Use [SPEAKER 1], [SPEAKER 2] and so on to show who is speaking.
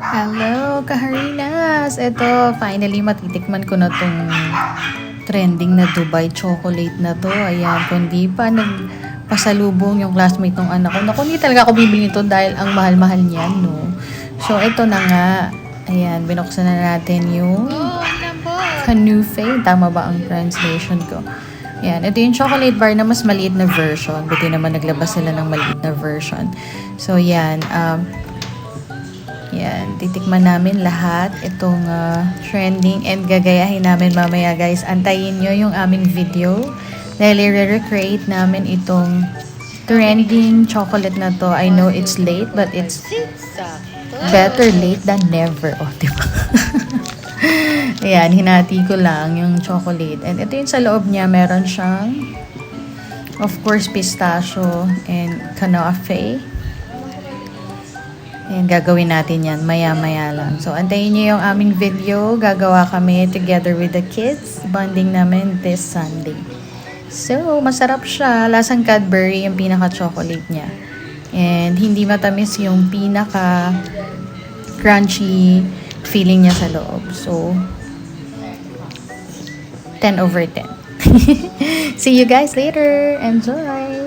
[SPEAKER 1] Hello, Kaharinas! Ito, finally matitikman ko na tong trending na Dubai chocolate na to. Ayan, kung di pa nagpasalubong yung classmate ng anak ko. Naku, hindi talaga ako bibili nito dahil ang mahal-mahal niyan, no? So, ito na nga. Ayan, binuksan na natin yung Canufe. Tama ba ang translation ko? Ayan, ito yung chocolate bar na mas maliit na version. Buti naman naglabas sila ng maliit na version. So, yan. Yan, titikman namin lahat itong trending and gagayahin namin mamaya guys. Antayin nyo yung aming video dahil i-recreate namin itong trending chocolate na to. I know it's late but it's better late than never. Oh, diba? Ayan, hinati ko lang yung chocolate. And ito yung sa loob niya, meron siyang of course pistachio and canafe. Ayan, gagawin natin yan maya-maya lang. So, antayin nyo yung aming video. Gagawa kami together with the kids. Bonding namin this Sunday. So, masarap siya. Lasang Cadbury yung pinaka-chocolate niya. And hindi matamis yung pinaka-crunchy feeling niya sa loob. So, 10 over 10. See you guys later. Enjoy!